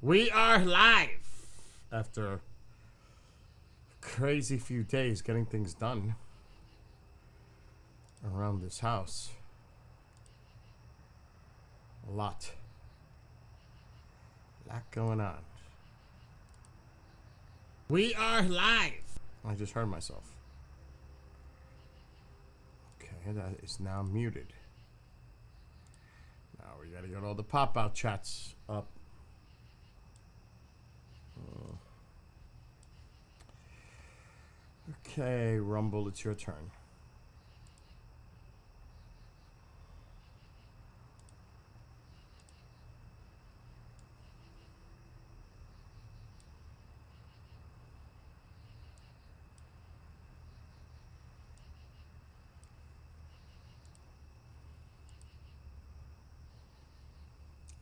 We are live after a crazy few days getting things done around this house. A lot going on. We are live. I just heard myself. Okay, that is now muted. Now we gotta get all the pop-out chats up. Okay, Rumble, it's your turn.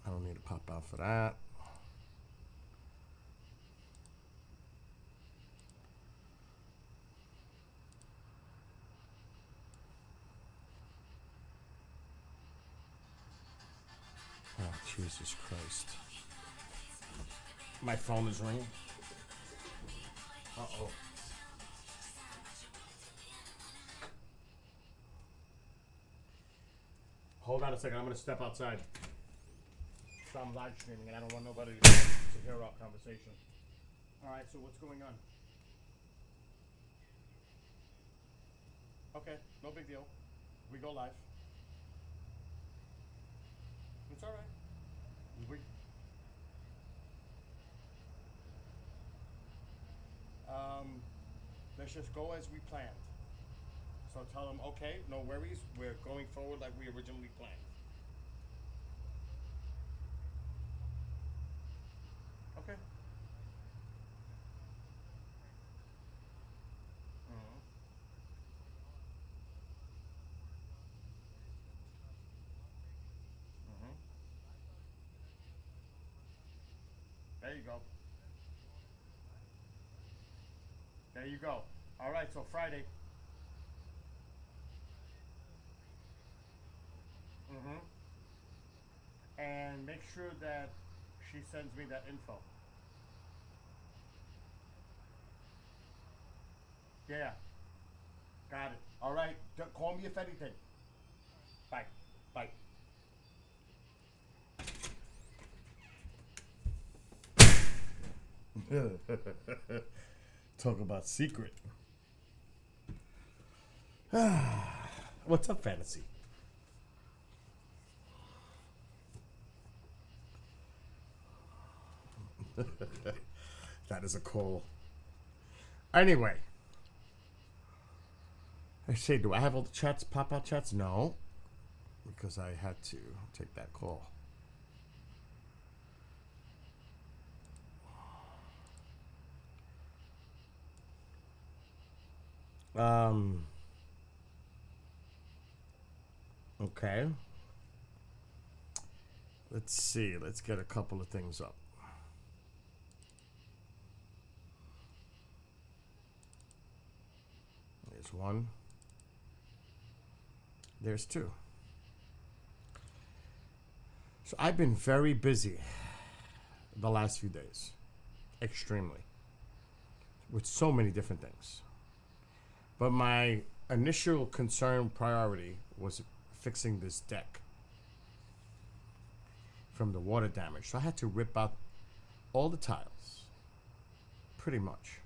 I don't need a pop out for that. Oh, Jesus Christ. My phone is ringing. Uh-oh. Hold on a second. I'm going to step outside. So I'm live streaming and I don't want nobody to hear our conversation. All right, so what's going on? Okay, no big deal. We go live. It's all right. Let's just go as we planned. So tell them, okay, no worries. We're going forward like we originally planned. Okay. Mm-hmm. Mm-hmm. There you go. There you go. All right, so Friday. Mm-hmm. And make sure that she sends me that info. Yeah. Got it. All right. Call me if anything. Bye. Bye. Talk about secret. What's up, fantasy? That is a call. Anyway. I say, do I have all the chats, pop-out chats? No. Because I had to take that call. Okay. Let's see. Let's get a couple of things up. There's one. There's two. So I've been very busy the last few days. Extremely. With so many different things. But my initial concern priority was fixing this deck from the water damage. So I had to rip out all the tiles. Pretty much.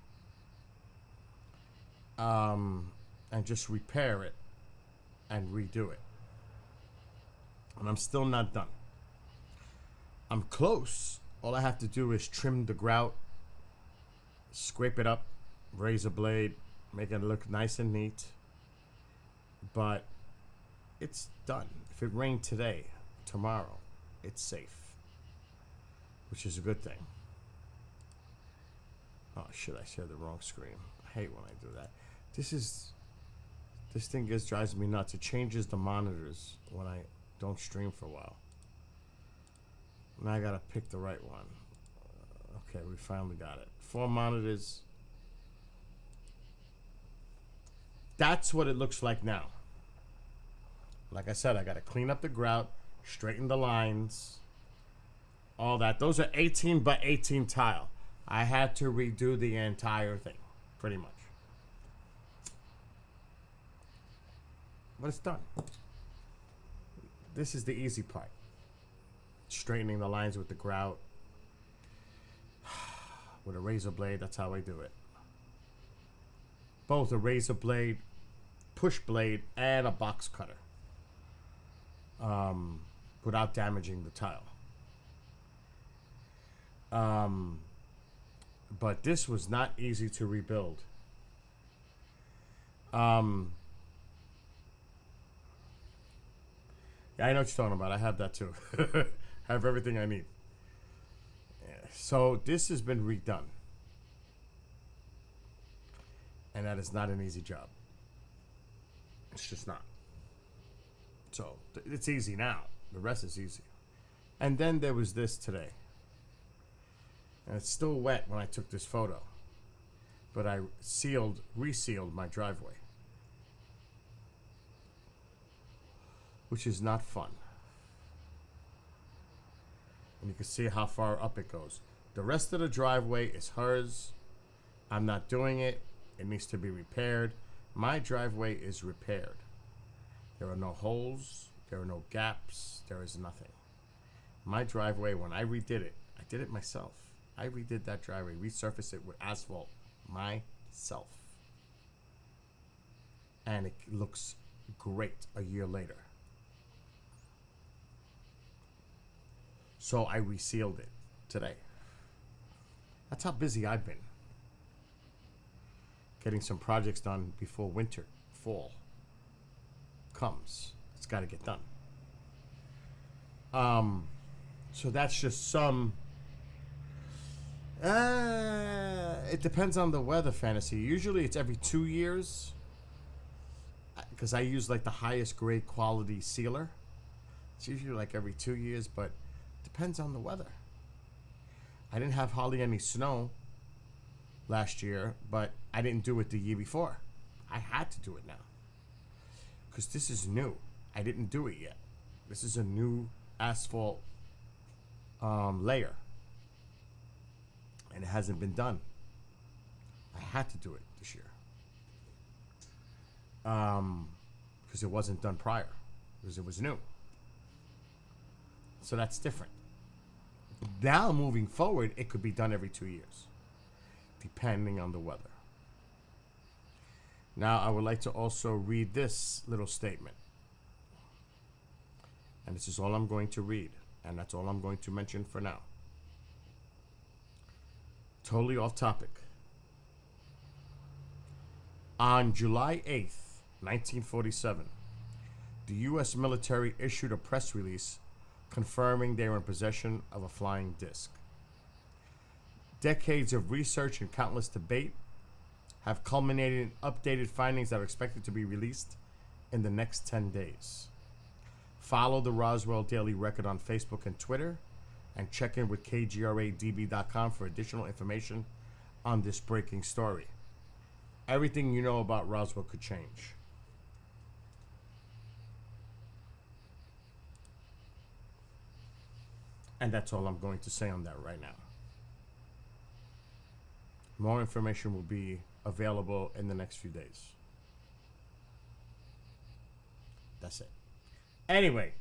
And just repair it and redo it. And I'm still not done. I'm close. All I have to do is trim the grout, scrape it up, razor blade, make it look nice and neat. But it's done. If it rained today, tomorrow, it's safe. Which is a good thing. Oh shit, I shared the wrong screen. I hate when I do that. This thing drives me nuts. It changes the monitors when I don't stream for a while. Now I gotta pick the right one. Okay, we finally got it. 4 monitors. That's what it looks like now. Like I said, I gotta clean up the grout, straighten the lines, all that. Those are 18 by 18 tile. I had to redo the entire thing, pretty much. But it's done. This is the easy part. Straightening the lines with the grout. With a razor blade, that's how I do it. Both a razor blade, push blade, and a box cutter. Without damaging the tile. But this was not easy to rebuild. Yeah, I know what you're talking about. I have that too. I have everything I need. Yeah. So this has been redone. And that is not an easy job. It's just not. So it's easy now. The rest is easy. And then there was this today. And it's still wet when I took this photo. But I resealed my driveway. Which is not fun. And you can see how far up it goes. The rest of the driveway is hers. I'm not doing it. It needs to be repaired. My driveway is repaired. There are no holes. There are no gaps. There is nothing. My driveway, when I redid it, I did it myself. I redid that driveway, resurfaced it with asphalt myself. And it looks great a year later. So I resealed it today. That's how busy I've been. Getting some projects done before fall comes. It's got to get done. So that's just some. It depends on the weather, Fantasy. Usually it's every 2 years. Because I use like the highest grade quality sealer. It's usually like every 2 years, but depends on the weather. I didn't have hardly any snow last year, but I didn't do it the year before. I had to do it now. Because this is new. I didn't do it yet. This is a new asphalt layer. And it hasn't been done. I had to do it this year. Because it wasn't done prior. Because it was new. So that's different. Now, moving forward, it could be done every 2 years. Depending on the weather. Now, I would like to also read this little statement. And this is all I'm going to read. And that's all I'm going to mention for now. Totally off topic. On July 8th, 1947, the U.S. military issued a press release confirming they were in possession of a flying disc. Decades of research and countless debate have culminated in updated findings that are expected to be released in the next 10 days. Follow the Roswell Daily Record on Facebook and Twitter, and check in with KGRADB.com for additional information on this breaking story. Everything you know about Roswell could change. And that's all I'm going to say on that right now. More information will be available in the next few days. That's it. Anyway,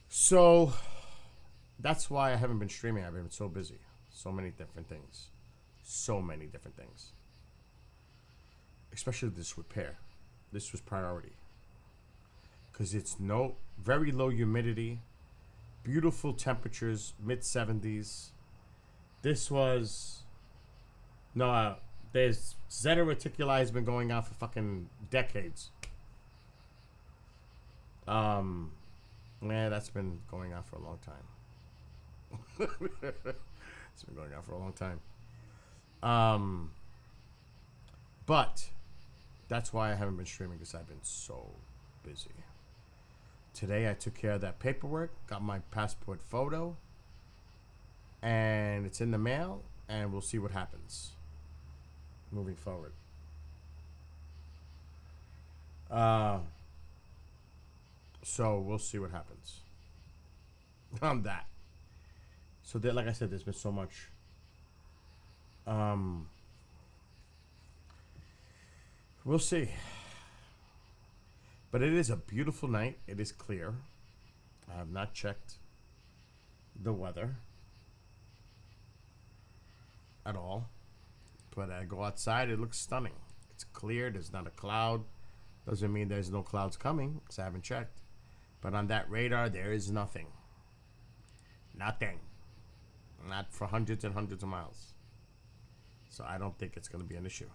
so that's why I haven't been streaming. I've been so busy. So many different things. So many different things. Especially this repair. This was priority. Because it's very low humidity. Beautiful temperatures, mid-70s. This was... No, there's... Zeta Reticuli has been going on for fucking decades. Yeah, that's been going on for a long time. It's been going on for a long time. But that's why I haven't been streaming, because I've been so busy. Today I took care of that paperwork, got my passport photo, and it's in the mail, and we'll see what happens moving forward. So we'll see what happens on that. So there, like I said, there's been so much. Um, we'll see. But it is a beautiful night. It is clear. I have not checked the weather at all. But I go outside, it looks stunning. It's clear, there's not a cloud. Doesn't mean there's no clouds coming, because I haven't checked. But on that radar, there is nothing. Nothing. Not for hundreds and hundreds of miles. So I don't think it's going to be an issue.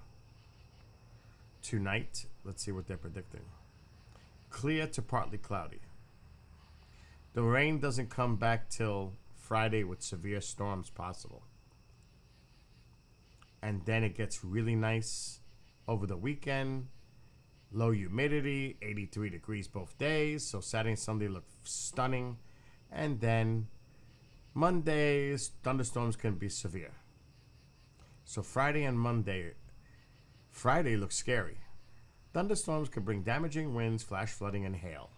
Tonight, let's see what they're predicting. Clear to partly cloudy. The rain doesn't come back till Friday with severe storms possible. And then it gets really nice over the weekend. Low humidity, 83 degrees both days. So Saturday and Sunday look stunning. And then Mondays, thunderstorms can be severe. So Friday and Monday, Friday looks scary. Thunderstorms can bring damaging winds, flash flooding, and hail.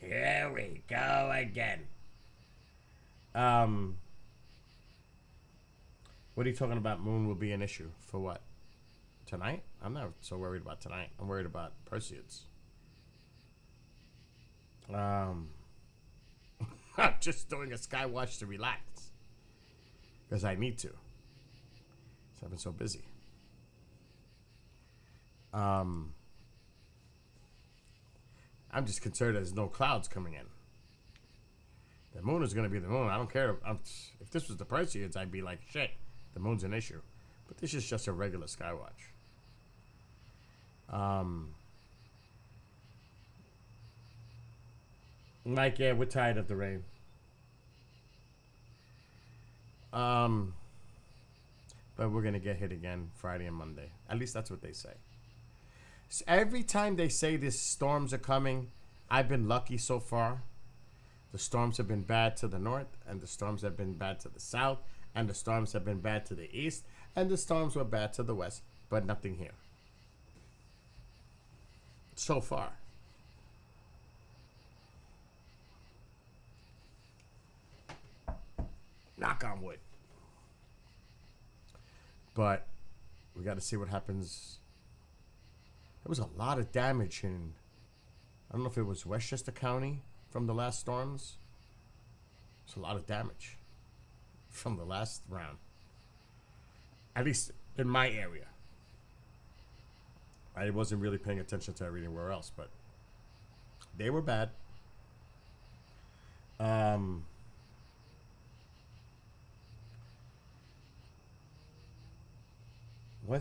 Here we go again. What are you talking about? Moon will be an issue for what? Tonight? I'm not so worried about tonight. I'm worried about Perseids. I'm just doing a sky watch to relax because I need to. So I've been so busy. I'm just concerned there's no clouds coming in. The moon is going to be the moon. I don't care. If this was the Perseids, I'd be like, shit, the moon's an issue. But this is just a regular sky watch. Like, yeah, we're tired of the rain. But we're going to get hit again Friday and Monday. At least that's what they say. So every time they say these storms are coming, I've been lucky so far. The storms have been bad to the north, and the storms have been bad to the south, and the storms have been bad to the east, and the storms were bad to the west, but nothing here. So far. Knock on wood. But we got to see what happens. There was a lot of damage in, I don't know if it was Westchester County from the last storms. It's a lot of damage from the last round. At least in my area. I wasn't really paying attention to everywhere else, but they were bad.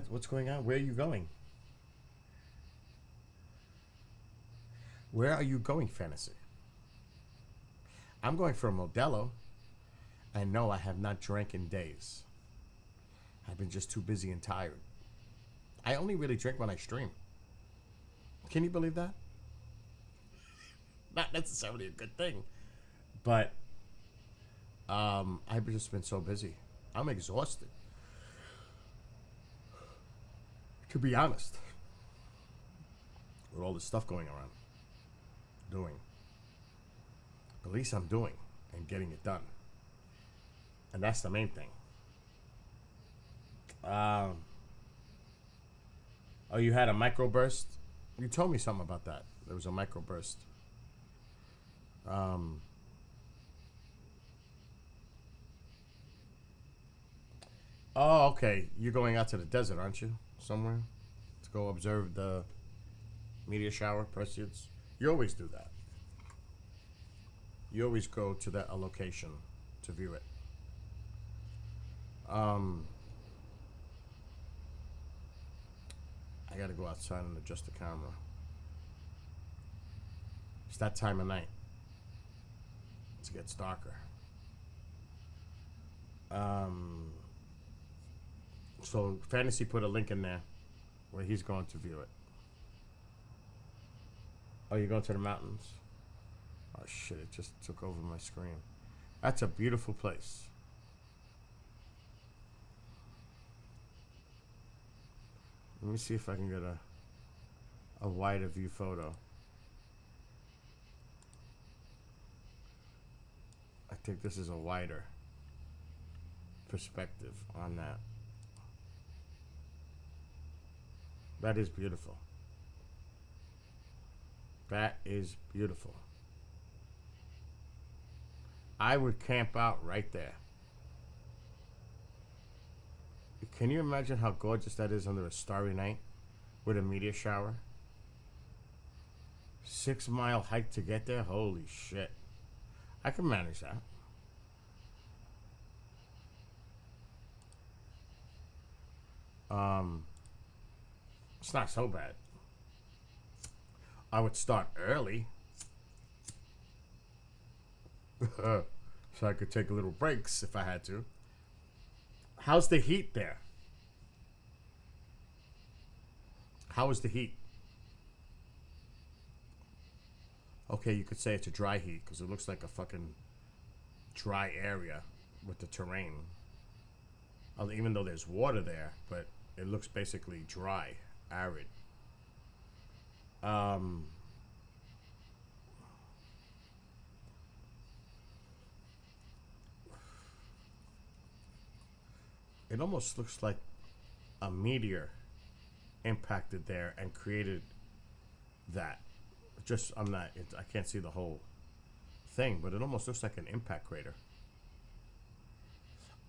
What's going on? Where are you going? Where are you going, Fantasy? I'm going for a Modelo. And no, I have not drank in days. I've been just too busy and tired. I only really drink when I stream. Can you believe that? Not necessarily a good thing. But I've just been so busy. I'm exhausted. To be honest. With all this stuff going around. Doing. At least I'm doing and getting it done. And that's the main thing. Oh, you had a microburst? You told me something about that. There was a microburst. Oh, okay. You're going out to the desert, aren't you? Somewhere? To go observe the meteor shower, Perseids? You always do that. You always go to that location to view it. I gotta go outside and adjust the camera. It's that time of night. It gets darker. So Fantasy put a link in there where he's going to view it. Oh, you're going to the mountains? Oh shit, it just took over my screen. That's a beautiful place. Let me see if I can get a wider view photo. I think this is a wider perspective on that. That is beautiful. That is beautiful. I would camp out right there. Can you imagine how gorgeous that is under a starry night with a meteor shower? 6 mile hike to get there? Holy shit. I can manage that. It's not so bad. I would start early. So I could take a little breaks if I had to. How's the heat there? How is the heat? Okay, you could say it's a dry heat because it looks like a fucking dry area with the terrain. Even though there's water there, but it looks basically dry, arid. It almost looks like a meteor impacted there and created that. Just, I can't see the whole thing, but it almost looks like an impact crater.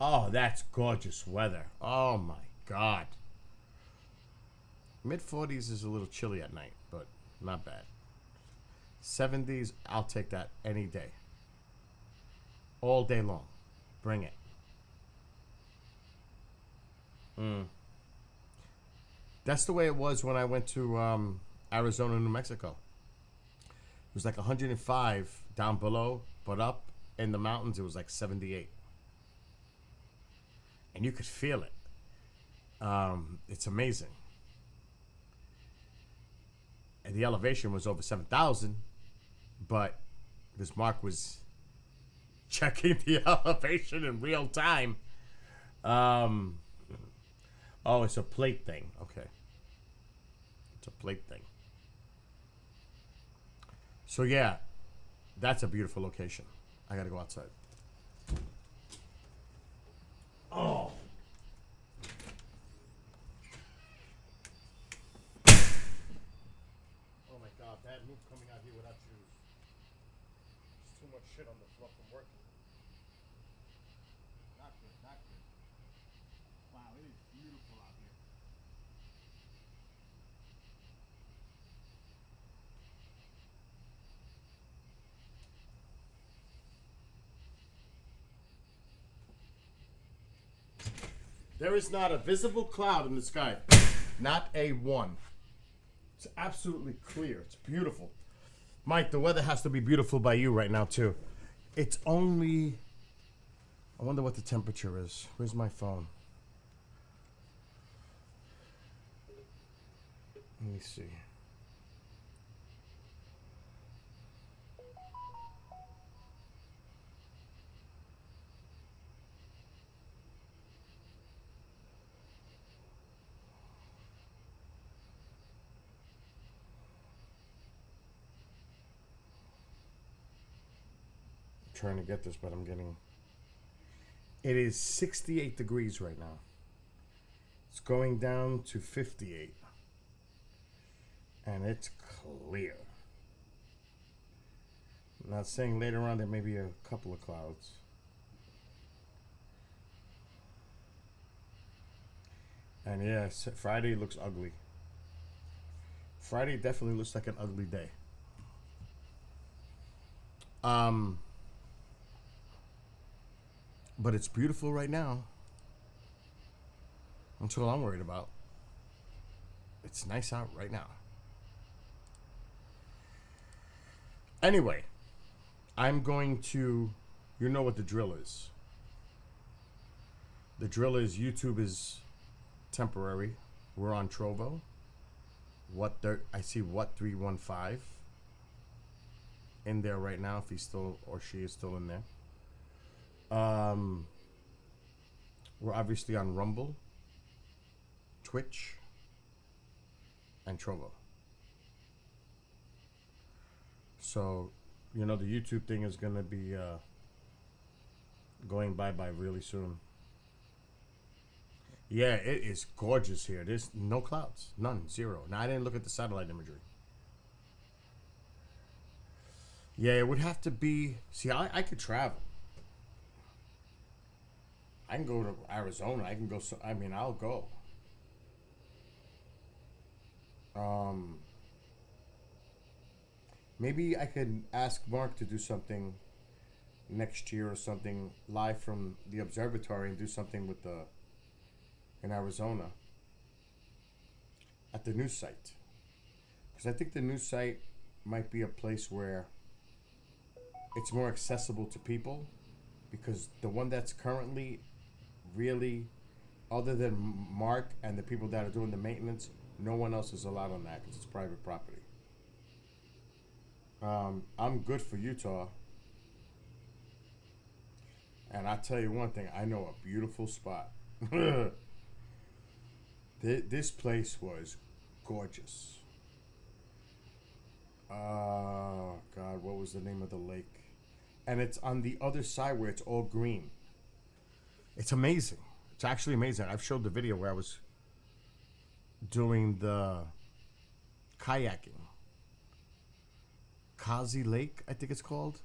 Oh, that's gorgeous weather. Oh my God. Mid-40s is a little chilly at night, but not bad. 70s, I'll take that any day. All day long. Bring it. That's the way it was when I went to Arizona, New Mexico. It was like 105 down below, but up in the mountains, it was like 78. And you could feel it. It's amazing. And the elevation was over 7,000, but this Mark was checking the elevation in real time. Oh, it's a plate thing. Okay. It's a plate thing. So, yeah, that's a beautiful location. I got to go outside. Oh. Oh, my God. Bad move coming out here without shoes. There's too much shit on the floor from working. Not good. Not good. Wow, it is beautiful out here. There is not a visible cloud in the sky. Not a one. It's absolutely clear. It's beautiful. Mike, the weather has to be beautiful by you right now, too. It's only... I wonder what the temperature is. Where's my phone? Let me see. I'm trying to get this, but I'm getting... It is 68 degrees right now. It's going down to 58. And it's clear. I'm not saying later on there may be a couple of clouds. And yes, Friday looks ugly. Friday definitely looks like an ugly day. But it's beautiful right now. That's all I'm worried about. It's nice out right now. Anyway, I'm going to... You know what the drill is. The drill is YouTube is temporary. We're on Trovo. I see what 315 in there right now, if he's still or she is still in there. We're obviously on Rumble, Twitch, and Trovo. So, you know, the YouTube thing is gonna be going bye-bye really soon. Yeah, it is gorgeous here. There's no clouds. None. Zero. Now, I didn't look at the satellite imagery. Yeah, it would have to be... See, I could travel. I can go to Arizona. I can go... I mean, I'll go. Maybe I could ask Mark to do something next year or something live from the observatory and do something with the... in Arizona. At the new site. Because I think the new site might be a place where it's more accessible to people, because the one that's currently really, other than Mark and the people that are doing the maintenance, no one else is allowed on that because it's private property. I'm good for Utah, and I tell you one thing, I know a beautiful spot. This place was gorgeous. God, what was the name of the lake? And it's on the other side where it's all green. It's amazing. It's actually amazing. I've showed the video where I was doing the kayaking. Kazi Lake, I think it's called.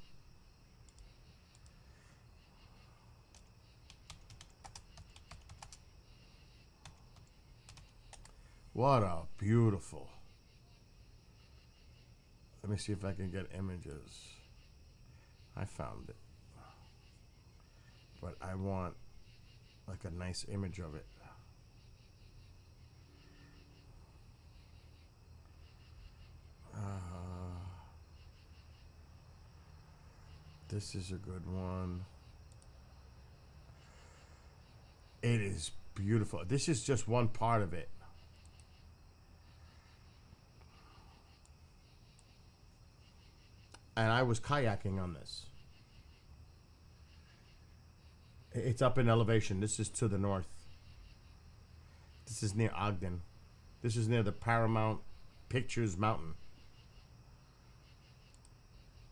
What a beautiful. Let me see if I can get images. I found it. But I want like a nice image of it. This is a good one. It is beautiful. This is just one part of it. And I was kayaking on this. It's up in elevation. This is to the north. This is near Ogden. This is near the Paramount Pictures Mountain.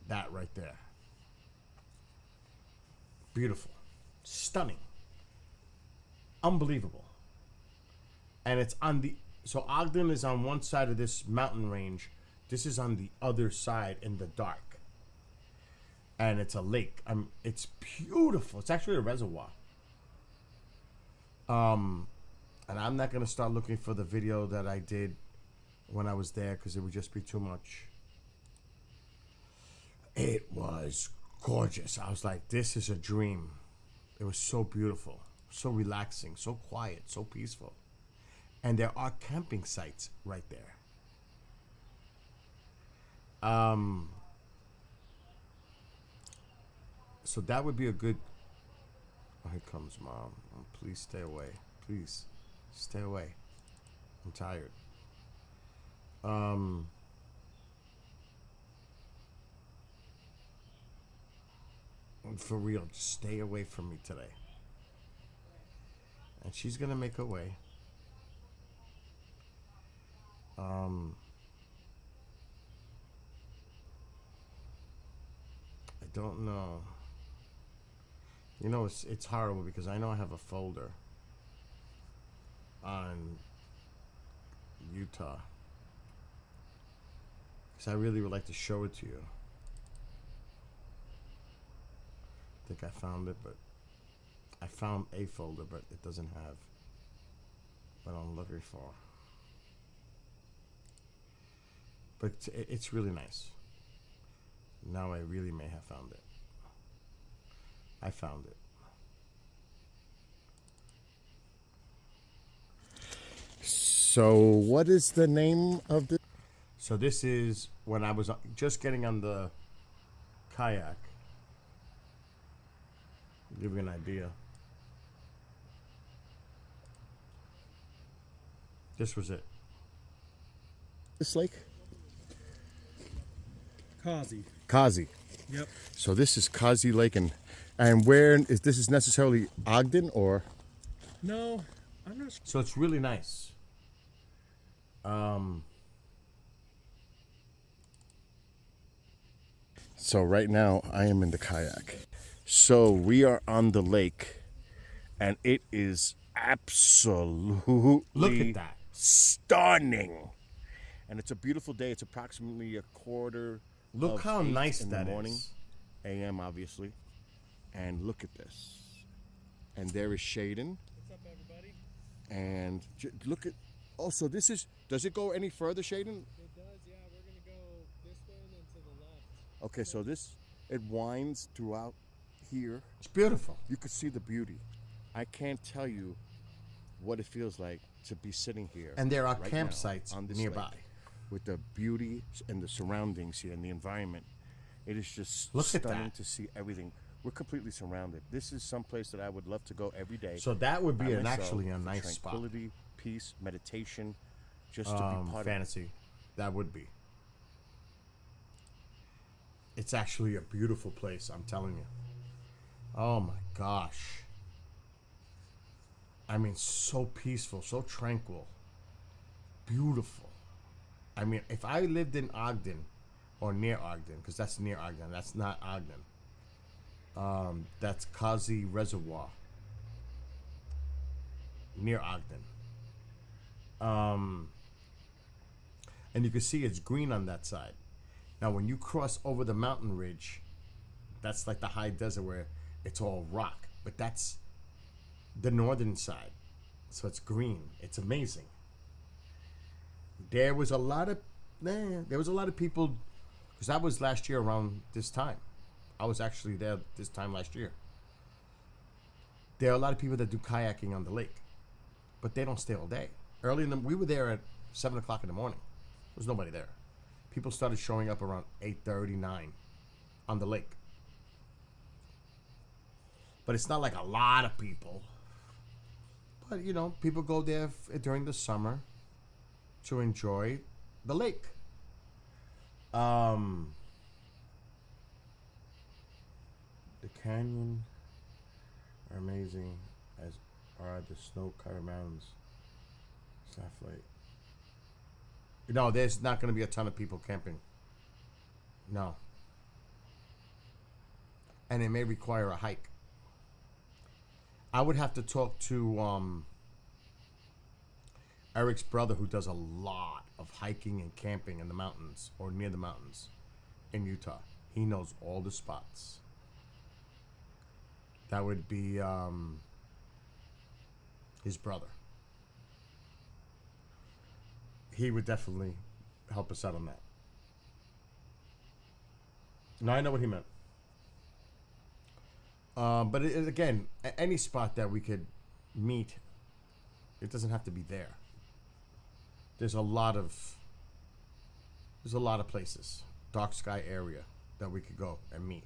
That right there. Beautiful. Stunning. Unbelievable. And it's on the... So Ogden is on one side of this mountain range. This is on the other side in the dark. And it's a lake. It's beautiful. It's actually a reservoir. And I'm not going to start looking for the video that I did when I was there because it would just be too much. It was gorgeous. I was like, this is a dream. It was so beautiful, so relaxing, so quiet, so peaceful. And there are camping sites right there. So that would be a good... Oh, here comes Mom. Oh, please stay away. Please, stay away. I'm tired. For real, just stay away from me today. And she's gonna make her way. I don't know. You know, it's horrible because I know I have a folder on Utah. Because I really would like to show it to you. I think I found it, but I found a folder, but it doesn't have what I'm looking for. But it's really nice. Now I really may have found it. I found it. So what is the name of this? So this is when I was just getting on the kayak. Give you an idea. This was it. This lake? Kazi. Kazi. Yep. So this is Kazi Lake, and where is this? Is necessarily Ogden or? No, I'm not sure. So it's really nice. So right now I am in the kayak. So we are on the lake, and it is absolutely Look at that. stunning. And it's a beautiful day. It's approximately a quarter Look of how 8 nice in the that morning, is. a.m. obviously. And look at this. And there is Shaden. What's up, everybody? And look at. Also, this is. Does it go any further, Shaden? It does, yeah. We're gonna go this way and then to the left. Okay, so this it winds throughout here. It's beautiful. You could see the beauty. I can't tell you what it feels like to be sitting here. And there are right now campsites on this nearby. lake with the beauty and the surroundings here and the environment. It is just Look at stunning that. to see everything. We're completely surrounded. This is someplace that I would love to go every day. So that would by be myself actually a for nice spot. tranquility, peace, meditation, just to be part of it. Fantasy. That would be. It's actually a beautiful place, I'm telling you. Oh my gosh. I mean, so peaceful, so tranquil. Beautiful. I mean, if I lived in Ogden or near Ogden, because that's near Ogden, that's not Ogden. That's Kazi Reservoir near Ogden. And you can see it's green on that side. Now, when you cross over the mountain ridge, that's like the high desert where it's all rock. But that's the northern side, so it's green. It's amazing. There was a lot of people, because that was last year around this time. I was actually there this time last year. There are a lot of people that do kayaking on the lake, but they don't stay all day. We were there at 7 o'clock in the morning. There was nobody there. People started showing up around 8:30, 9 on the lake. But it's not like a lot of people. But, you know, people go there during the summer to enjoy the lake. The canyon are amazing, as are the snow-covered mountains. Staff Lake. No, there's not going to be a ton of people camping. No. And it may require a hike. I would have to talk to Eric's brother, who does a lot of hiking and camping in the mountains or near the mountains in Utah. He knows all the spots. That would be his brother. He would definitely help us out on that. No, I know what he meant. But again, any spot that we could meet, it doesn't have to be there. There's a lot of places, dark sky area, that we could go and meet.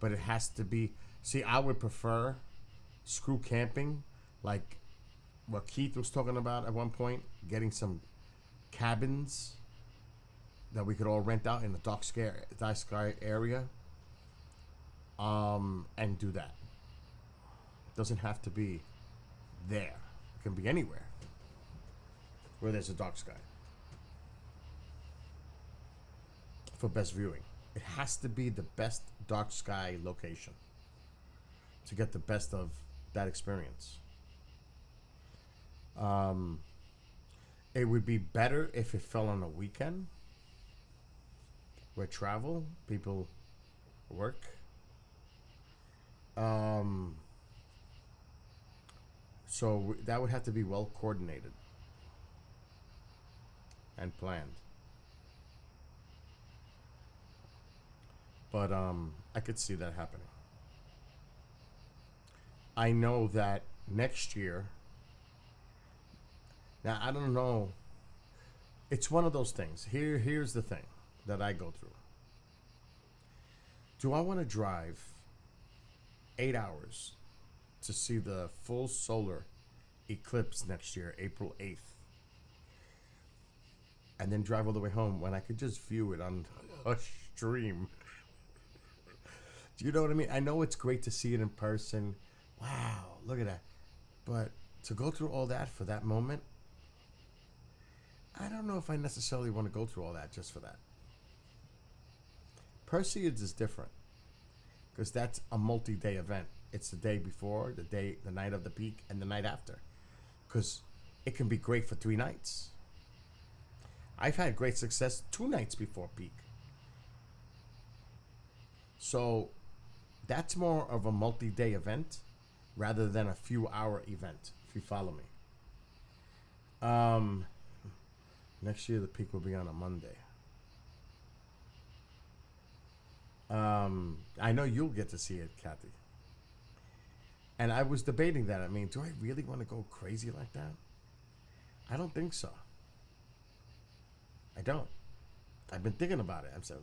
But it has to be. See, I would prefer screw camping, like what Keith was talking about at one point, getting some cabins that we could all rent out in the dark sky area, and do that. It doesn't have to be there. It can be anywhere where there's a dark sky for best viewing. It has to be the best dark sky location to get the best of that experience. It would be better if it fell on a weekend where people work. So that would have to be well coordinated and planned. But I could see that happening. I know that next year. Now I don't know. It's one of those things. Here's the thing that I go through. Do I want to drive 8 hours to see the full solar eclipse next year, April 8th, and then drive all the way home when I could just view it on a stream? Do you know what I mean? I know it's great to see it in person. Wow, look at that. But to go through all that for that moment, I don't know if I necessarily want to go through all that just for that. Perseus is different because that's a multi-day event. It's the day before, the night of the peak, and the night after, because it can be great for 3 nights. I've had great success 2 nights before peak. So that's more of a multi-day event rather than a few-hour event, if you follow me. Next year the peak will be on a Monday. I know you'll get to see it, Kathy. And I was debating that. I mean, do I really want to go crazy like that? I don't think so. I don't. I've been thinking about it. I'm saying,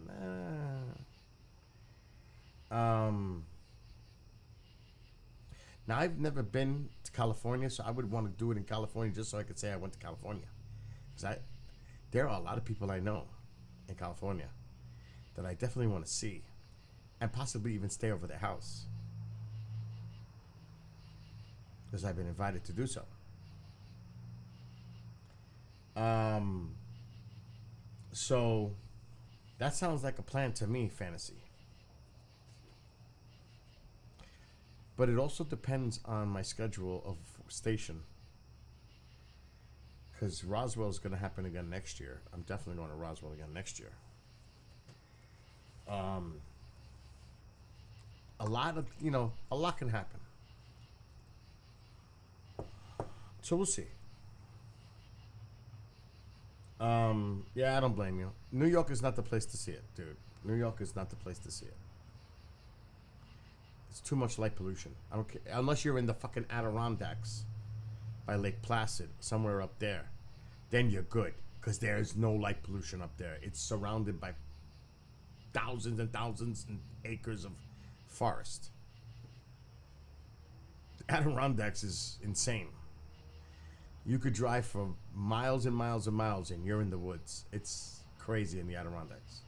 nah. Now, I've never been to California, so I would want to do it in California just so I could say I went to California. Because there are a lot of people I know in California that I definitely want to see and possibly even stay over their house. Because I've been invited to do so. So that sounds like a plan to me, Fantasy. But it also depends on my schedule of station. Because Roswell is going to happen again next year. I'm definitely going to Roswell again next year. A lot can happen. So we'll see. Yeah, I don't blame you. New York is not the place to see it, dude. New York is not the place to see it. It's too much light pollution. I don't care. Unless you're in the fucking Adirondacks by Lake Placid, somewhere up there, then you're good. Because there's no light pollution up there. It's surrounded by thousands and thousands and acres of forest. The Adirondacks is insane. You could drive for miles and miles and miles and you're in the woods. It's crazy in the Adirondacks.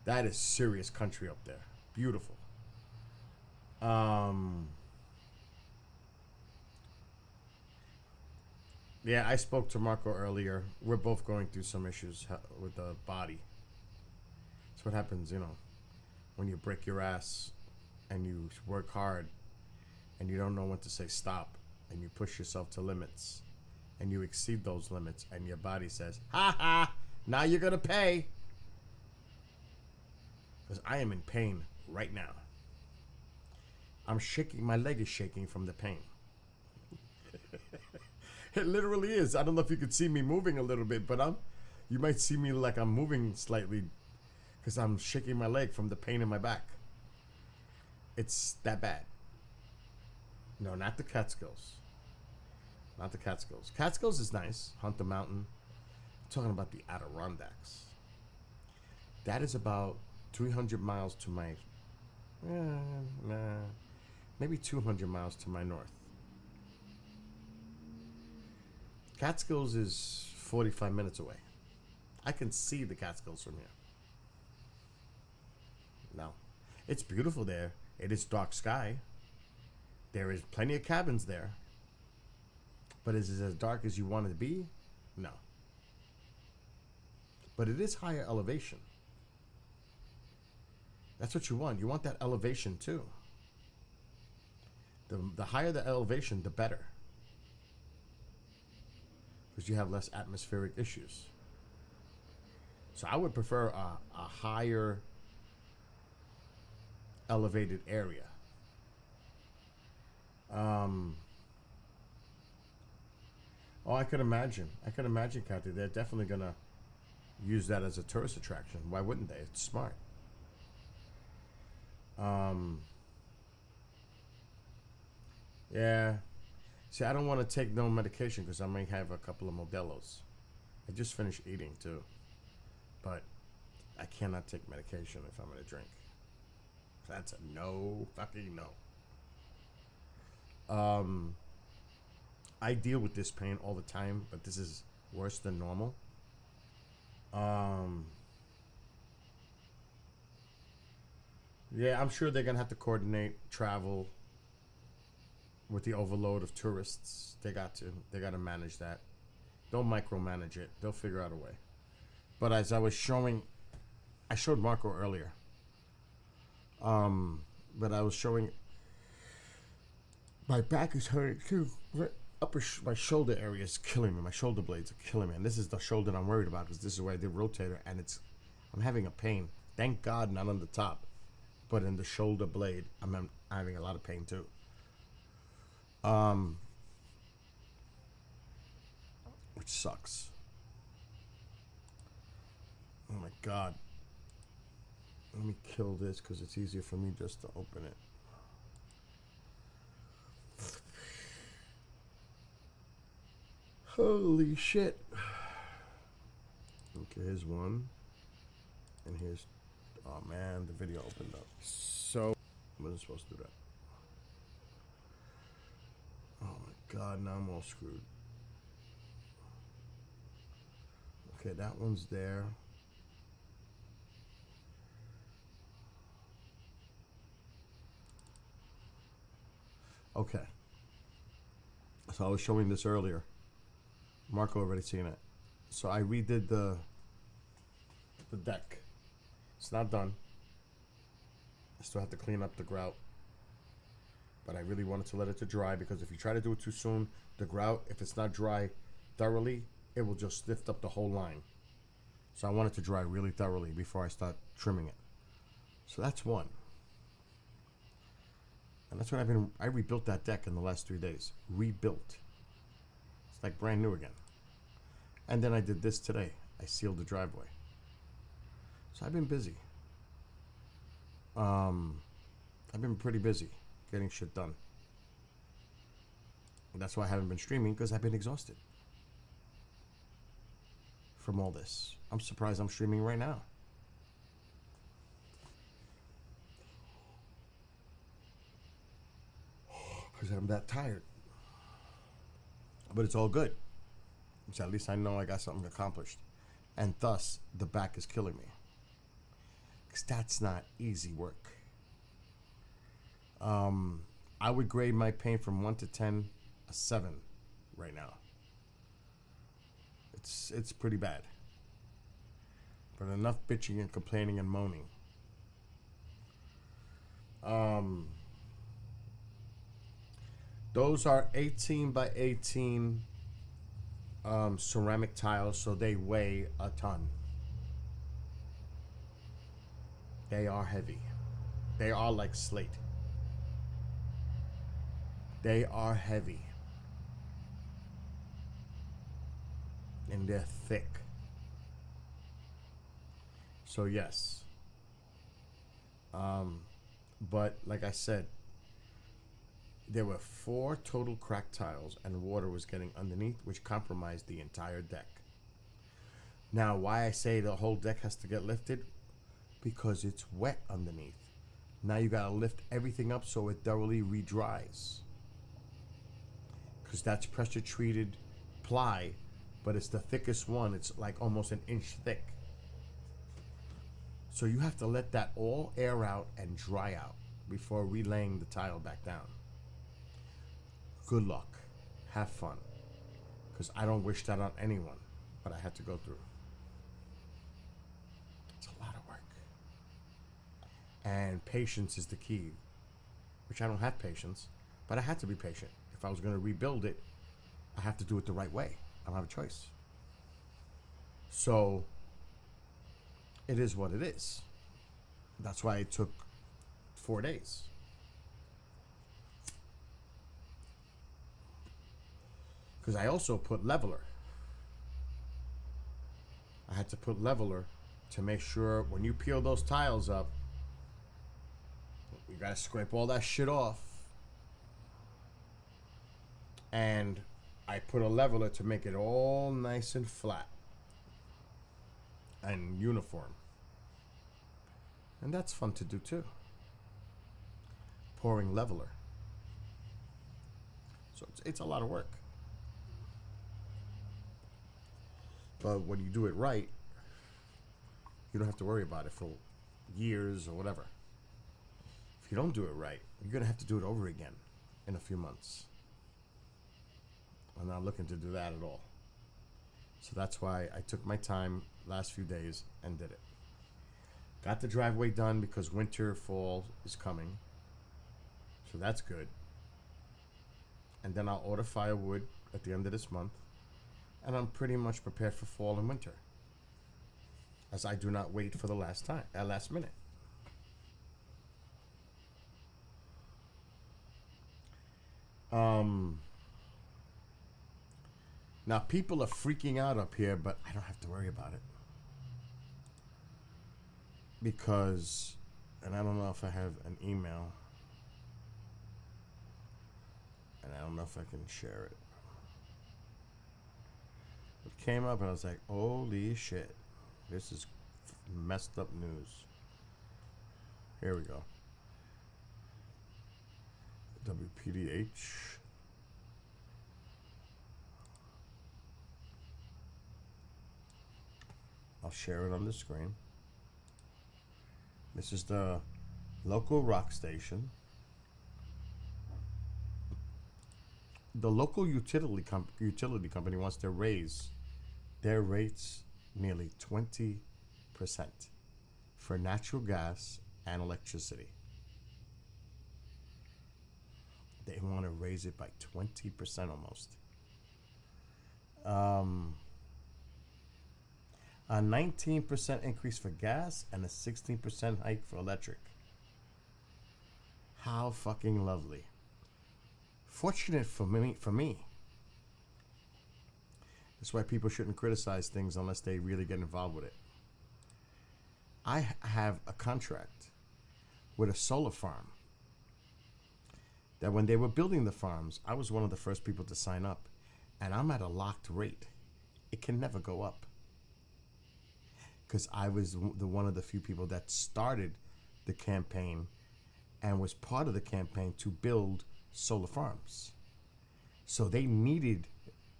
That is serious country up there. Beautiful. Yeah, I spoke to Marco earlier. We're both going through some issues with the body. That's what happens, when you break your ass and you work hard and you don't know when to say stop and you push yourself to limits and you exceed those limits and your body says, ha ha, now you're going to pay. Because I am in pain right now. I'm shaking. My leg is shaking from the pain. It literally is. I don't know if you could see me moving a little bit, but you might see me like I'm moving slightly because I'm shaking my leg from the pain in my back. It's that bad. No, not the Catskills. Not the Catskills. Catskills is nice. Hunter Mountain. I'm talking about the Adirondacks. That is about 300 miles to my... maybe 200 miles to my north. Catskills is 45 minutes away. I can see the Catskills from here. No. It's beautiful there. It is dark sky. There is plenty of cabins there. But is it as dark as you want it to be? No. But it is higher elevation. That's what you want. You want that elevation too. The higher the elevation, the better. Because you have less atmospheric issues. So I would prefer a higher elevated area. Oh, I could imagine. Kathy. They're definitely going to use that as a tourist attraction. Why wouldn't they? It's smart. Yeah. See, I don't want to take no medication because I may have a couple of Modelo's. I just finished eating too. But I cannot take medication if I'm going to drink. That's a no fucking no. I deal with this pain all the time, but this is worse than normal. Yeah, I'm sure they're going to have to coordinate travel with the overload of tourists. They got to manage that. Don't micromanage it. They'll figure out a way. But as I showed Marco earlier, but I was showing my back is hurting too. My shoulder area is killing me. My shoulder blades are killing me, and this is the shoulder I'm worried about because this is where I did rotator, and I'm having a pain. Thank God, not on the top, but in the shoulder blade, I'm having a lot of pain too. Which sucks. Oh my God. Let me kill this because it's easier for me just to open it. Holy shit. Okay, here's one. And here's... Oh man, the video opened up. So, I wasn't supposed to do that. Oh my God, now I'm all screwed. Okay, that one's there. Okay. So I was showing this earlier. Marco already seen it. So I redid the deck. It's not done. I still have to clean up the grout. But I really wanted to let it to dry because if you try to do it too soon, the grout, if it's not dry thoroughly, it will just lift up the whole line. So I want it to dry really thoroughly before I start trimming it. So that's one. And that's what I rebuilt that deck in the last 3 days. Rebuilt. It's like brand new again. And then I did this today. I sealed the driveway. So I've been busy. I've been pretty busy getting shit done. And that's why I haven't been streaming, because I've been exhausted from all this. I'm surprised I'm streaming right now. Because I'm that tired. But it's all good. So at least I know I got something accomplished. And thus, the back is killing me. Because that's not easy work. I would grade my pain from 1 to 10 a 7 right now. It's pretty bad. But enough bitching and complaining and moaning. Those are 18 by 18 ceramic tiles, so they weigh a ton. They are heavy. They are like slate. They are heavy. And they're thick. So yes. But like I said, there were 4 total cracked tiles and water was getting underneath, which compromised the entire deck. Now, why I say the whole deck has to get lifted? Because it's wet underneath. Now you gotta lift everything up so it thoroughly re-dries. Because that's pressure treated ply, but it's the thickest one. It's like almost an inch thick. So you have to let that all air out and dry out before relaying the tile back down. Good luck. Have fun. Because I don't wish that on anyone, but I had to go through. It's a lot of work. And patience is the key, which I don't have patience, but I had to be patient. If I was going to rebuild it, I have to do it the right way. I don't have a choice. So it is what it is. That's why it took 4 days. Because I also put leveler. I had to put leveler to make sure when you peel those tiles up, you gotta scrape all that shit off. And I put a leveler to make it all nice and flat and uniform. And that's fun to do too. Pouring leveler. So it's a lot of work. But when you do it right, you don't have to worry about it for years or whatever. If you don't do it right, you're going to have to do it over again in a few months. I'm not looking to do that at all. So that's why I took my time last few days and did it. Got the driveway done because winter, fall is coming. So that's good. And then I'll order firewood at the end of this month. And I'm pretty much prepared for fall and winter, as I do not wait for the last minute. Now people are freaking out up here, but I don't have to worry about it because, and I don't know if I have an email, and I don't know if I can share it. It came up and I was like, holy shit, this is messed up news. Here we go. WPDH. I'll share it on the screen. This is the local rock station. The local utility company wants to raise their rates nearly 20% for natural gas and electricity. They want to raise it by 20% almost. A 19% increase for gas and a 16% hike for electric. How fucking lovely. Fortunate for me. That's why people shouldn't criticize things unless they really get involved with it. I have a contract with a solar farm that when they were building the farms, I was one of the first people to sign up, and I'm at a locked rate. It can never go up because I was one of the few people that started the campaign and was part of the campaign to build solar farms. So they needed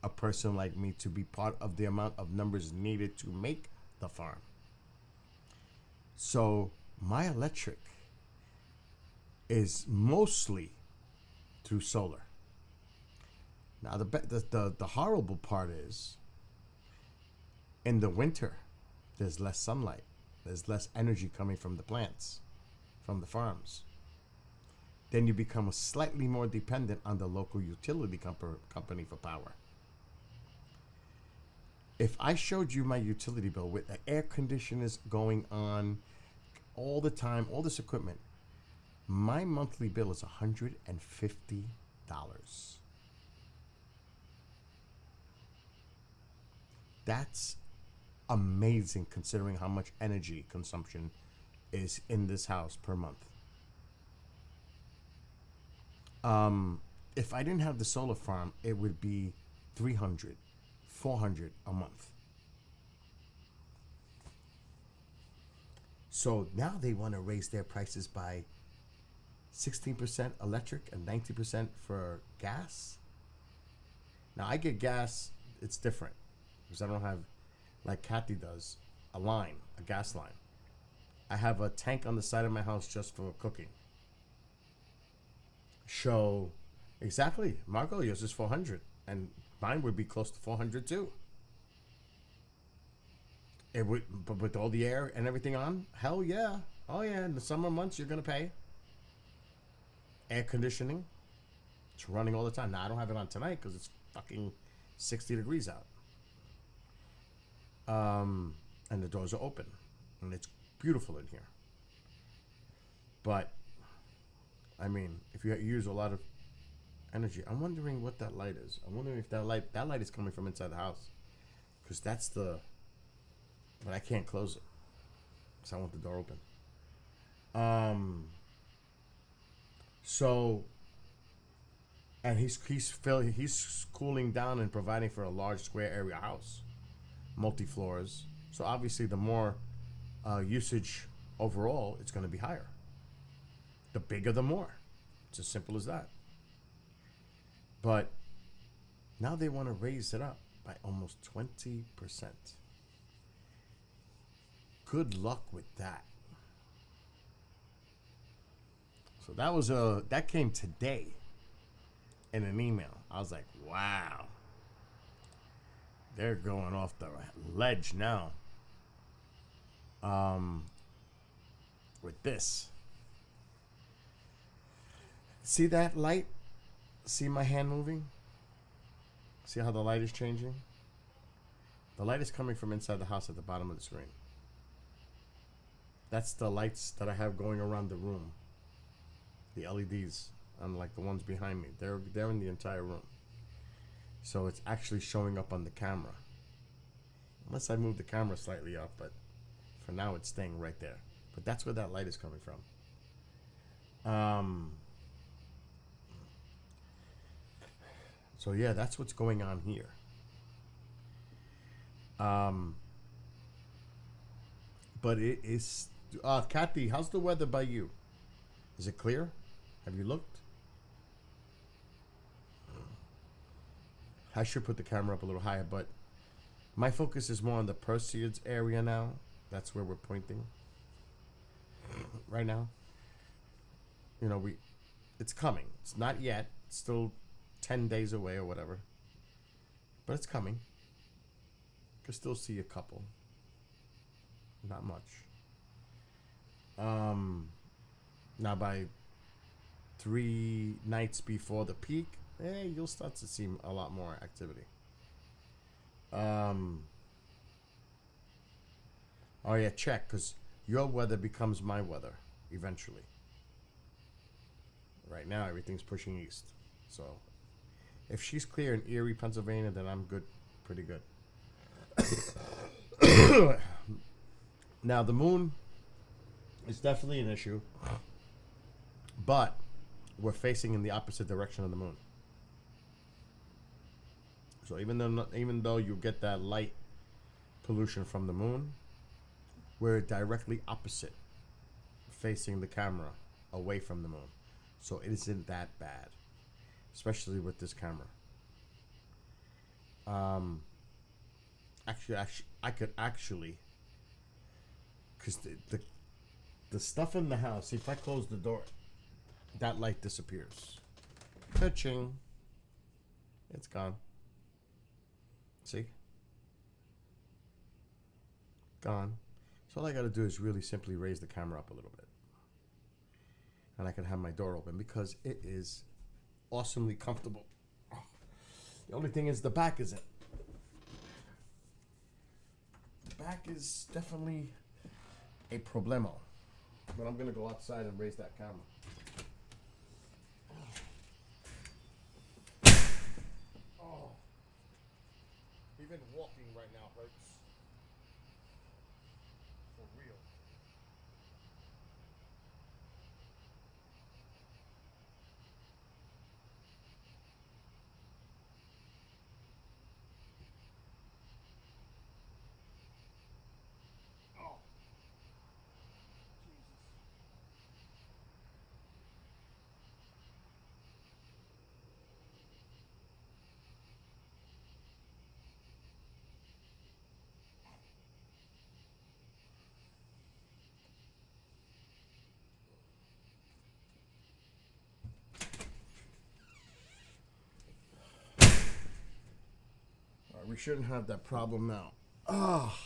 a person like me to be part of the amount of numbers needed to make the farm. So my electric is mostly through solar. Now the horrible part is, in the winter, there's less sunlight. There's less energy coming from the plants, from the farms. Then you become slightly more dependent on the local utility company for power. If I showed you my utility bill with the air conditioners going on all the time, all this equipment, my monthly bill is $150. That's amazing considering how much energy consumption is in this house per month. If I didn't have the solar farm, it would be $300, $400 a month. So now they want to raise their prices by 16% electric and 90% for gas. Now I get gas, it's different because I don't have, like Kathy does, a gas line. I have a tank on the side of my house just for cooking. So, exactly, Marco, yours is 400, and mine would be close to 400 too. It would, but with all the air and everything on, hell yeah, oh yeah. In the summer months, you're gonna pay. Air conditioning, it's running all the time. Now I don't have it on tonight because it's fucking 60 degrees out. And the doors are open, and it's beautiful in here. But I mean, if you use a lot of energy, I'm wondering what that light is. I'm wondering if that light is coming from inside the house, because that's the. But I can't close it, because I want the door open. So. And he's cooling down and providing for a large square area house, multi-floors. So obviously, the more usage overall, it's going to be higher. The bigger, the more. It's as simple as that. But now they want to raise it up by almost 20%. Good luck with that. So that came today in an email. I was like, wow. They're going off the ledge now. With this. See that light? See my hand moving? See how the light is changing? The light is coming from inside the house at the bottom of the screen. That's the lights that I have going around the room. The LEDs, unlike the ones behind me. They're in the entire room. So it's actually showing up on the camera. Unless I move the camera slightly up, but for now it's staying right there. But that's where that light is coming from. So yeah, that's what's going on here. But it is. Kathy, how's the weather by you? Is it clear? Have you looked? I should put the camera up a little higher, but my focus is more on the Perseids area now. That's where we're pointing right now. You know, it's coming. It's not yet. It's still 10 days away or whatever. But it's coming. Could still see a couple. Not much. Now by 3 nights before the peak, you'll start to see a lot more activity. Oh yeah, check, because your weather becomes my weather eventually. Right now, everything's pushing east. So, if she's clear in Erie, Pennsylvania, then I'm good, pretty good. Now, the moon is definitely an issue, but we're facing in the opposite direction of the moon. So even though you get that light pollution from the moon, we're directly opposite, facing the camera away from the moon. So it isn't that bad, especially with this camera. Actually, I could actually, because the stuff in the house, if I close the door, that light disappears. Ka-ching. It's gone. See? Gone. So all I got to do is really simply raise the camera up a little bit. And I can have my door open because it is awesomely comfortable. The only thing is the back isn't. The back is definitely a problemo. But I'm going to go outside and raise that camera. Oh. Even walking right now hurts. For real. Oh. Jesus. We shouldn't have that problem now. Ah,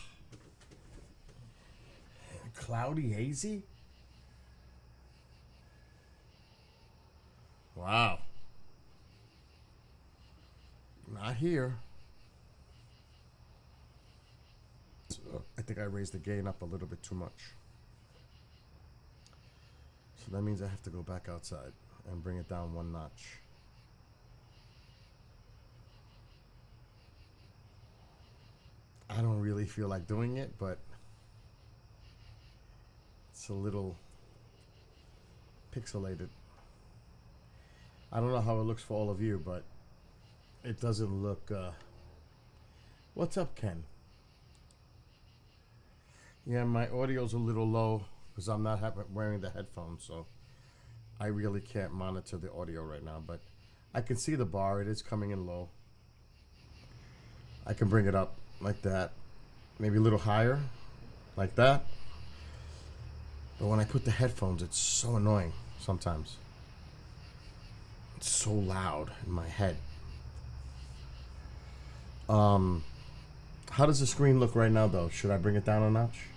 cloudy, hazy. Wow. Not here. So I think I raised the gain up a little bit too much. So that means I have to go back outside and bring it down 1 notch. I don't really feel like doing it, but it's a little pixelated. I don't know how it looks for all of you, but it doesn't look... What's up, Ken? Yeah, my audio's a little low because I'm not wearing the headphones, so I really can't monitor the audio right now, but I can see the bar. It is coming in low. I can bring it up like that, maybe a little higher, like that. But when I put the headphones, it's so annoying sometimes. It's so loud in my head. How does the screen look right now, though? Should I bring it down a notch?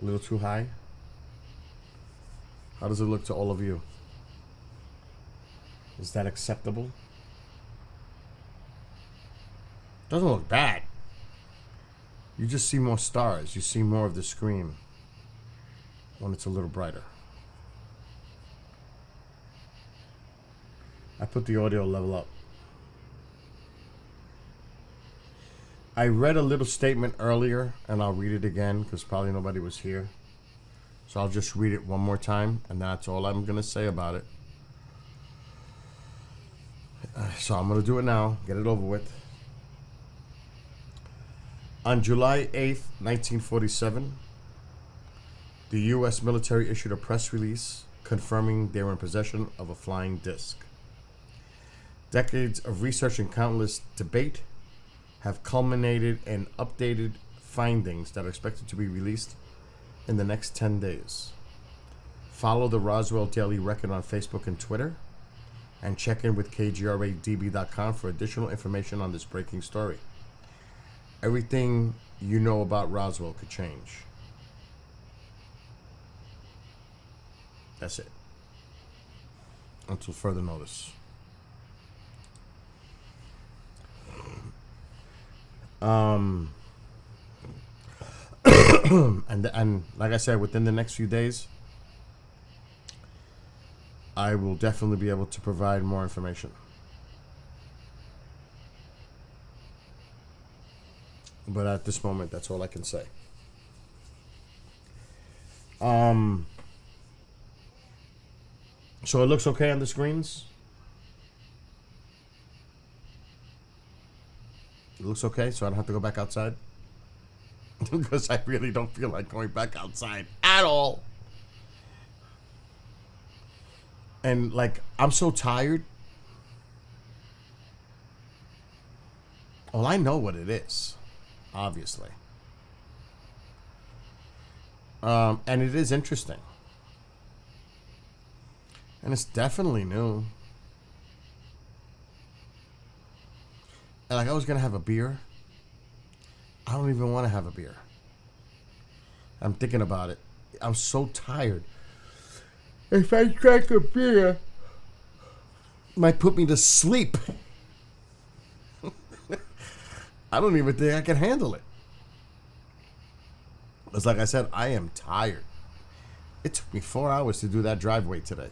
A little too high? How does it look to all of you? Is that acceptable? Doesn't look bad. You just see more stars. You see more of the screen when it's a little brighter. I put the audio level up. I read a little statement earlier, and I'll read it again because probably nobody was here. So I'll just read it one more time, and that's all I'm going to say about it. So I'm going to do it now, get it over with. On July 8th, 1947, the U.S. military issued a press release confirming they were in possession of a flying disc. Decades of research and countless debate have culminated in updated findings that are expected to be released in the next 10 days. Follow the Roswell Daily Record on Facebook and Twitter, and check in with KGRADB.com for additional information on this breaking story. Everything you know about Roswell could change. That's it. Until further notice. And like I said, within the next few days, I will definitely be able to provide more information. But at this moment, that's all I can say. So it looks okay on the screens? It looks okay, so I don't have to go back outside? Because I really don't feel like going back outside at all. And, like, I'm so tired. Well, I know what it is, obviously. And it is interesting. And it's definitely new. And, like, I was going to have a beer. I don't even want to have a beer. I'm thinking about it. I'm so tired. If I drank a beer, it might put me to sleep. I don't even think I can handle it. Because like I said, I am tired. It took me 4 hours to do that driveway today.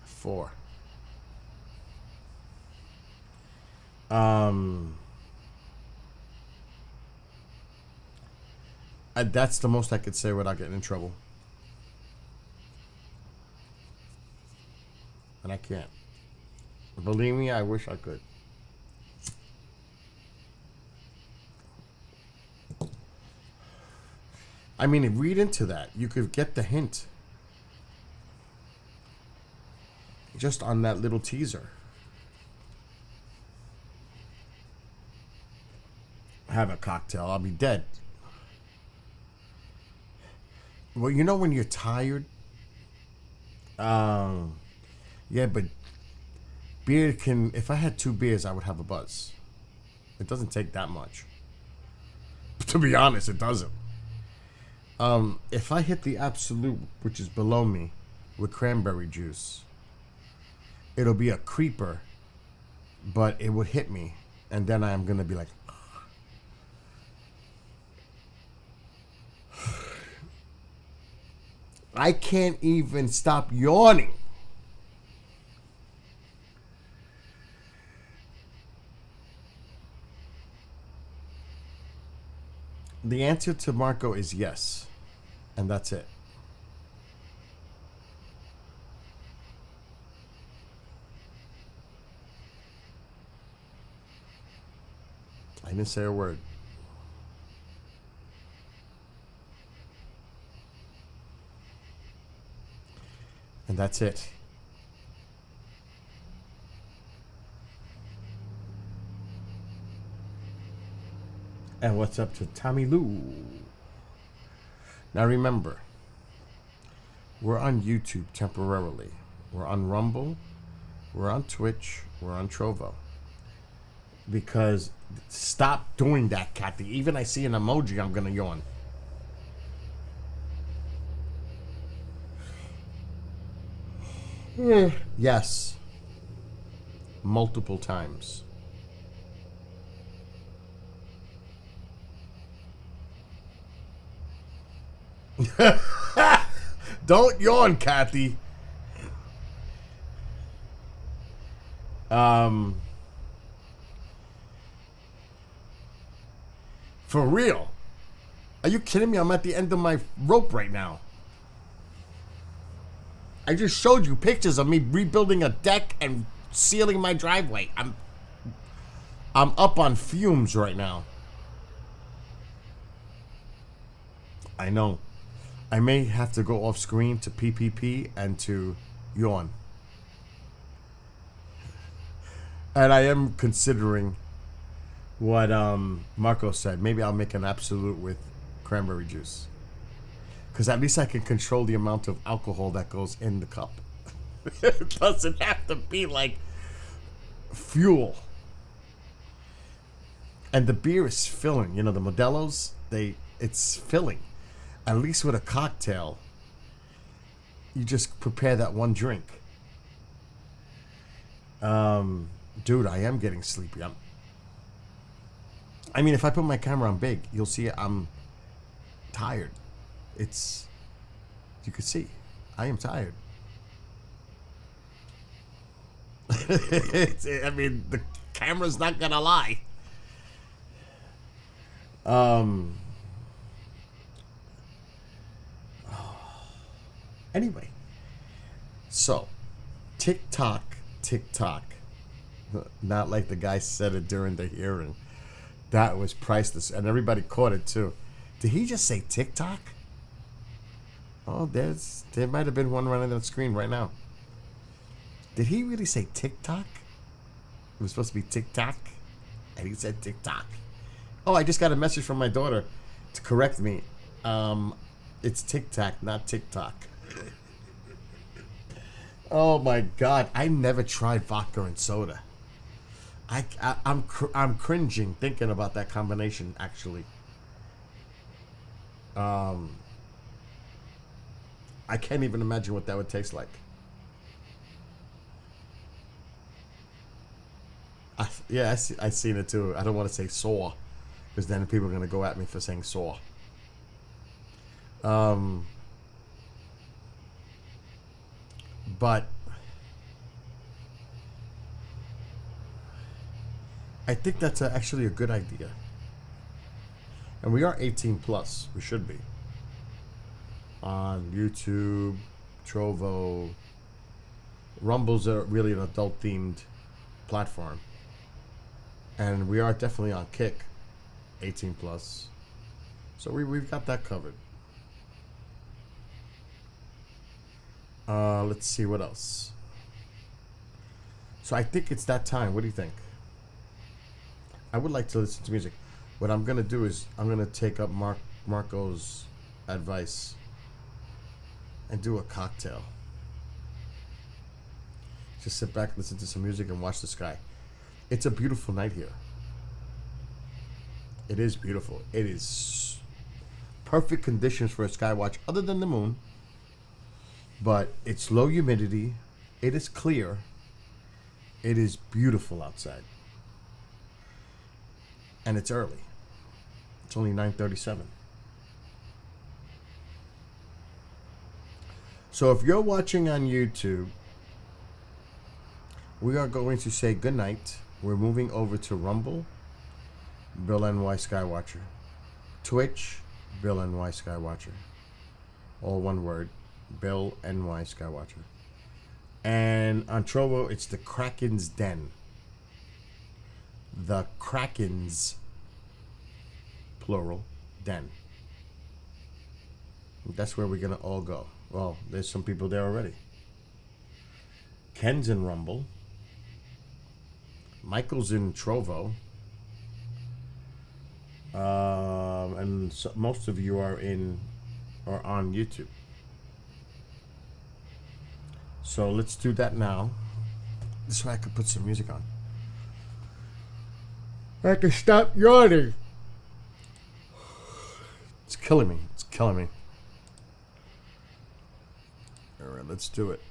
4. That's the most I could say without getting in trouble. And I can't. Believe me, I wish I could. I mean, read into that. You could get the hint. Just on that little teaser. Have a cocktail. I'll be dead. Well, you know when you're tired? Yeah, but beer can... If I had 2 beers, I would have a buzz. It doesn't take that much. To be honest, it doesn't. If I hit the absolute, which is below me, with cranberry juice, it'll be a creeper, but it would hit me, and then I'm gonna be like... I can't even stop yawning. The answer to Marco is yes. And that's it. I didn't say a word. And that's it. And what's up to Tommy Lou? Now remember, we're on YouTube temporarily. We're on Rumble. We're on Twitch. We're on Trovo. Because stop doing that, Kathy. Even I see an emoji, I'm gonna yawn. Yes. multiple times. Don't yawn, Kathy. For real? Are you kidding me? I'm at the end of my rope right now. I just showed you pictures of me rebuilding a deck and sealing my driveway. I'm up on fumes right now. I know. I may have to go off screen to PPP and to yawn. And I am considering what Marco said. Maybe I'll make an absolute with cranberry juice. Because at least I can control the amount of alcohol that goes in the cup. It doesn't have to be like fuel. And the beer is filling. You know, the Modelo's, it's filling. At least with a cocktail, you just prepare that one drink. Dude, I am getting sleepy. I mean, if I put my camera on big, you'll see I'm tired. You can see, I am tired. I mean, the camera's not gonna lie. Anyway, so TikTok. Not like the guy said it during the hearing. That was priceless, and everybody caught it too. Did he just say TikTok? Oh, there might have been one running on the screen right now. Did he really say TikTok? It was supposed to be TikTok, and he said TikTok. Oh, I just got a message from my daughter to correct me. It's TikTok, not TikTok. Oh my God! I never tried vodka and soda. I'm cringing thinking about that combination. Actually, I can't even imagine what that would taste like. I seen it too. I don't want to say sour, because then people are gonna go at me for saying sour. But I think that's actually a good idea. And we are 18 plus. We should be. On YouTube, Trovo. Rumble's really an adult themed platform. And we are definitely on Kick, 18 plus. So we've got that covered. Let's see what else. So I think it's that time. What do you think? I would like to listen to music. What I'm gonna do is I'm gonna take up Marco's advice and do a cocktail. Just sit back, listen to some music, and watch the sky. It's a beautiful night here. It is beautiful. It is perfect conditions for a sky watch, other than the moon. But it's low humidity. It is clear. It is beautiful outside. And it's early. It's only 9:37. So if you're watching on YouTube, we are going to say goodnight. We're moving over to Rumble, Bill NY Skywatcher. Twitch, Bill NY Skywatcher. All one word, Bill NY Skywatcher. And on Trovo, it's the Kraken's Den. The Kraken's, plural, Den. That's where we're going to all go. Well, there's some people there already. Ken's in Rumble. Michael's in Trovo. And so most of you are on YouTube. So let's do that now. This way I could put some music on. I can stop yawning. It's killing me. It's killing me. All right, let's do it.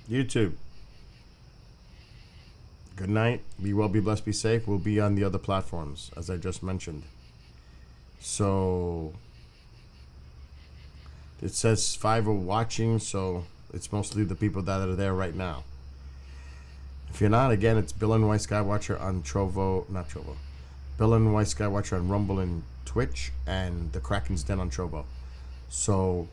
YouTube. Good night. Be well, be blessed, be safe. We'll be on the other platforms, as I just mentioned. So it says 5 are watching, so it's mostly the people that are there right now. If you're not, again, it's Bill and White Skywatcher on not Trovo. Bill and White Skywatcher on Rumble and Twitch, and the Kraken's Den on Trovo. So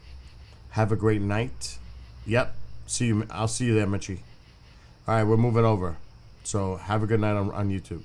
have a great night. Yep. See you. I'll see you there, Mitchie. All right, we're moving over. So have a good night on YouTube.